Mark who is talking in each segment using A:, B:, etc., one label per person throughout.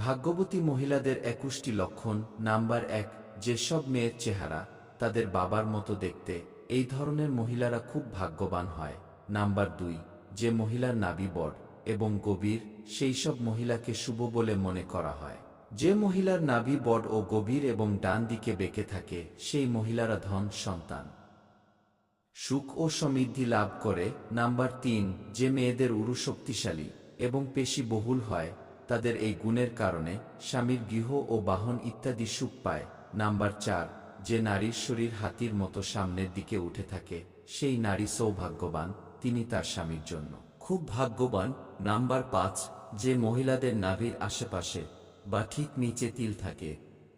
A: ভাগ্যবতী মহিলাদের 21টি লক্ষণ। নাম্বার 1, যেসব মেয়ের চেহারা তাদের বাবার মতো দেখতে, এই ধরনের মহিলারা খুব ভাগ্যবান হয়। নাম্বার 2, যে মহিলার নাভি বড় এবং গভীর, সেই সব মহিলাকে শুভ বলে মনে করা হয়। যে মহিলার নাভি বড় ও গভীর এবং ডান দিকে বেঁকে থাকে, সেই মহিলারা ধন, সন্তান, সুখ ও সমৃদ্ধি লাভ করে। নাম্বার 3, যে মেয়েদের উরু শক্তিশালী এবং পেশি বহুল হয়, তাদের এই গুণের কারণে স্বামীর গৃহ ও বাহন ইত্যাদি সুখ পায়। নাম্বার 4, যে নারীর শরীর হাতির মতো সামনের দিকে উঠে থাকে, সেই নারী সৌভাগ্যবান, তিনি তার স্বামীর জন্য খুব ভাগ্যবান। নাম্বার 5, যে মহিলাদের নাভির আশেপাশে বা ঠিক নিচে তিল থাকে,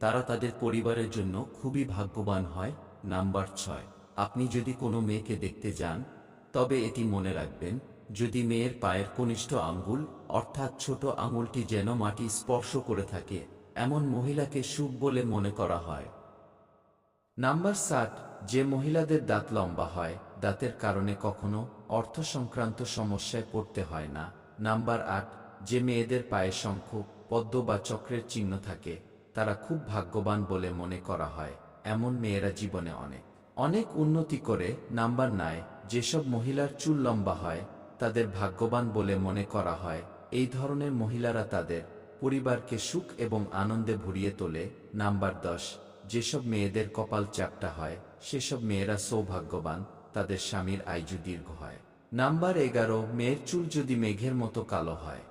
A: তারা তাদের পরিবারের জন্য খুবই ভাগ্যবান হয়। নাম্বার 6, আপনি যদি কোনো মেয়েকে দেখতে যান, তবে এটি মনে রাখবেন, যদি মেয়ের পায়ের কনিষ্ঠ আঙ্গুল অর্থাৎ ছোট আঙুলটি যেন মাটি স্পর্শ করে থাকে, এমন মহিলাকে শুভ বলে মনে করা হয়। নাম্বার 7, যে মহিলাদের দাঁত লম্বা হয়, দাঁতের কারণে কখনো অর্থ সংক্রান্ত সমস্যায় পড়তে হয় না। নাম্বার 8, যে মেয়েদের পায়ে শঙ্খ, পদ্ম বা চক্রের চিহ্ন থাকে, তারা খুব ভাগ্যবান বলে মনে করা হয়। এমন মেয়েরা জীবনে অনেক অনেক উন্নতি করে। নাম্বার 9, যেসব মহিলার চুল লম্বা হয়, তাদের ভাগ্যবান বলে মনে করা হয়। এই ধরনের মহিলারা তাদের পরিবারকে সুখ এবং আনন্দে ভরিয়ে তোলে। নাম্বার 10, যেসব মেয়েদের কপাল চ্যাপ্টা হয়, সেসব মেয়েরা সৌভাগ্যবান, তাদের স্বামীর আয়ু দীর্ঘ হয়। নাম্বার 11, মেয়ের চুল যদি মেঘের মতো কালো হয়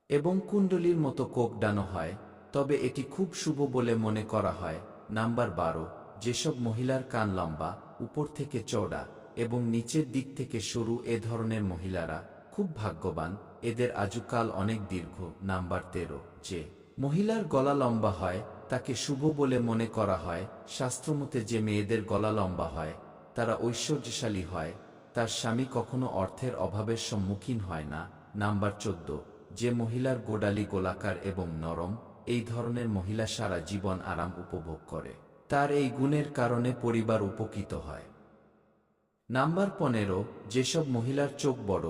A: এবং কুণ্ডলীর মতো কোকড়ানো হয়, তবে এটি খুব শুভ বলে মনে করা হয়। নাম্বার 12, যেসব মহিলার কান লম্বা, উপর থেকে চওড়া এবং নিচের দিক থেকে সরু, এ ধরনের মহিলারা খুব ভাগ্যবান, এদের আজুকাল অনেক দীর্ঘ। নাম্বার 13, যে মহিলার গলা লম্বা হয়, তাকে শুভ বলে মনে করা হয়। শাস্ত্রমতে যে মেয়েদের গলা লম্বা হয়, তারা ঐশ্বর্যশালী হয়, তার স্বামী কখনো অর্থের অভাবের সম্মুখীন হয় না। নাম্বার 14, যে মহিলার গোড়ালি গোলাকার এবং নরম, এই ধরনের মহিলা সারা জীবন আরাম উপভোগ করে, তার এই গুণের কারণে পরিবার উপকৃত হয়। নাম্বার 15, যেসব মহিলার চোখ বড়,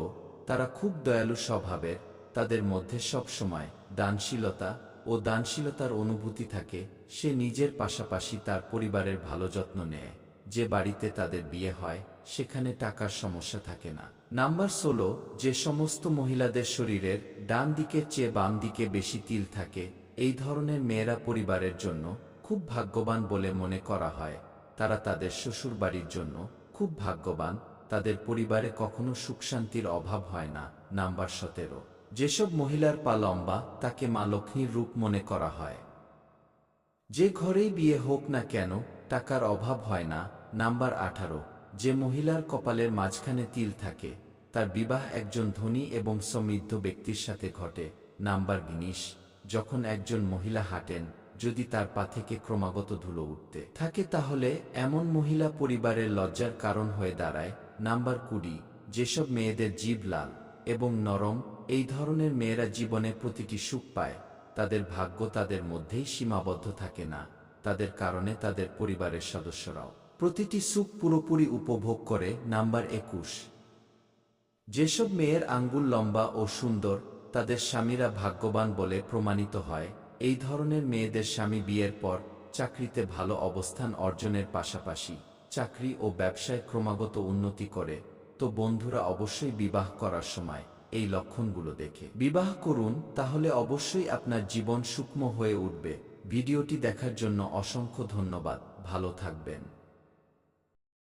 A: তারা খুব দয়ালু স্বভাবের, তাদের মধ্যে সব সময় দানশীলতা ও দানশীলতার অনুভূতি থাকে। সে নিজের পাশাপাশি তার পরিবারের ভালো যত্ন নেয়। যে বাড়িতে তাদের বিয়ে হয়, সেখানে টাকার সমস্যা থাকে না। নাম্বার 16, যে সমস্ত মহিলাদের শরীরের ডান দিকের চেয়ে বাম দিকে বেশি তিল থাকে, এই ধরনের মেয়েরা পরিবারের জন্য খুব ভাগ্যবান বলে মনে করা হয়। তারা তাদের শ্বশুর বাড়ির জন্য খুব ভাগ্যবান, তাদের পরিবারে কখনো সুখ শান্তির অভাব হয় না। নাম্বার 17, যেসব মহিলার পা লম্বা, তাকে মা লক্ষ্মীর রূপ মনে করা হয়। যে ঘরেই বিয়ে হোক না কেন, টাকার অভাব হয় না। নাম্বার 18, যে মহিলার কপালের মাঝখানে তিল থাকে, তার বিবাহ একজন ধনী এবং সমৃদ্ধ ব্যক্তির সাথে ঘটে। নাম্বার 19, যখন একজন মহিলা হাঁটেন, যদি তার পা থেকে ক্রমাগত ধুলো উঠতে থাকে, তাহলে এমন মহিলা পরিবারের লজ্জার কারণ হয়ে দাঁড়ায়। নাম্বার 20, যেসব মেয়েদের জিভ লাল এবং নরম, এই ধরনের মেয়েরা জীবনে প্রতিটি সুখ পায়, তাদের ভাগ্য তাদের মধ্যেই সীমাবদ্ধ থাকে না, তাদের কারণে তাদের পরিবারের সদস্যরাও প্রতিটি সুখ পুরোপুরি উপভোগ করে। নাম্বার 21, যেসব মেয়ের আঙ্গুল লম্বা ও সুন্দর, তাদের স্বামীরা ভাগ্যবান বলে প্রমাণিত হয়। এই ধরনের মেয়েদের স্বামী বিয়ের পর চাকরিতে ভালো অবস্থান অর্জনের পাশাপাশি চাকরি ও ব্যবসায় ক্রমাগত উন্নতি করে। তো বন্ধুরা, অবশ্যই বিবাহ করার সময় এই লক্ষণগুলো দেখে বিবাহ করুন, তাহলে অবশ্যই আপনার জীবন সুখময় হয়ে উঠবে। ভিডিওটি দেখার জন্য অসংখ্য ধন্যবাদ। ভালো থাকবেন।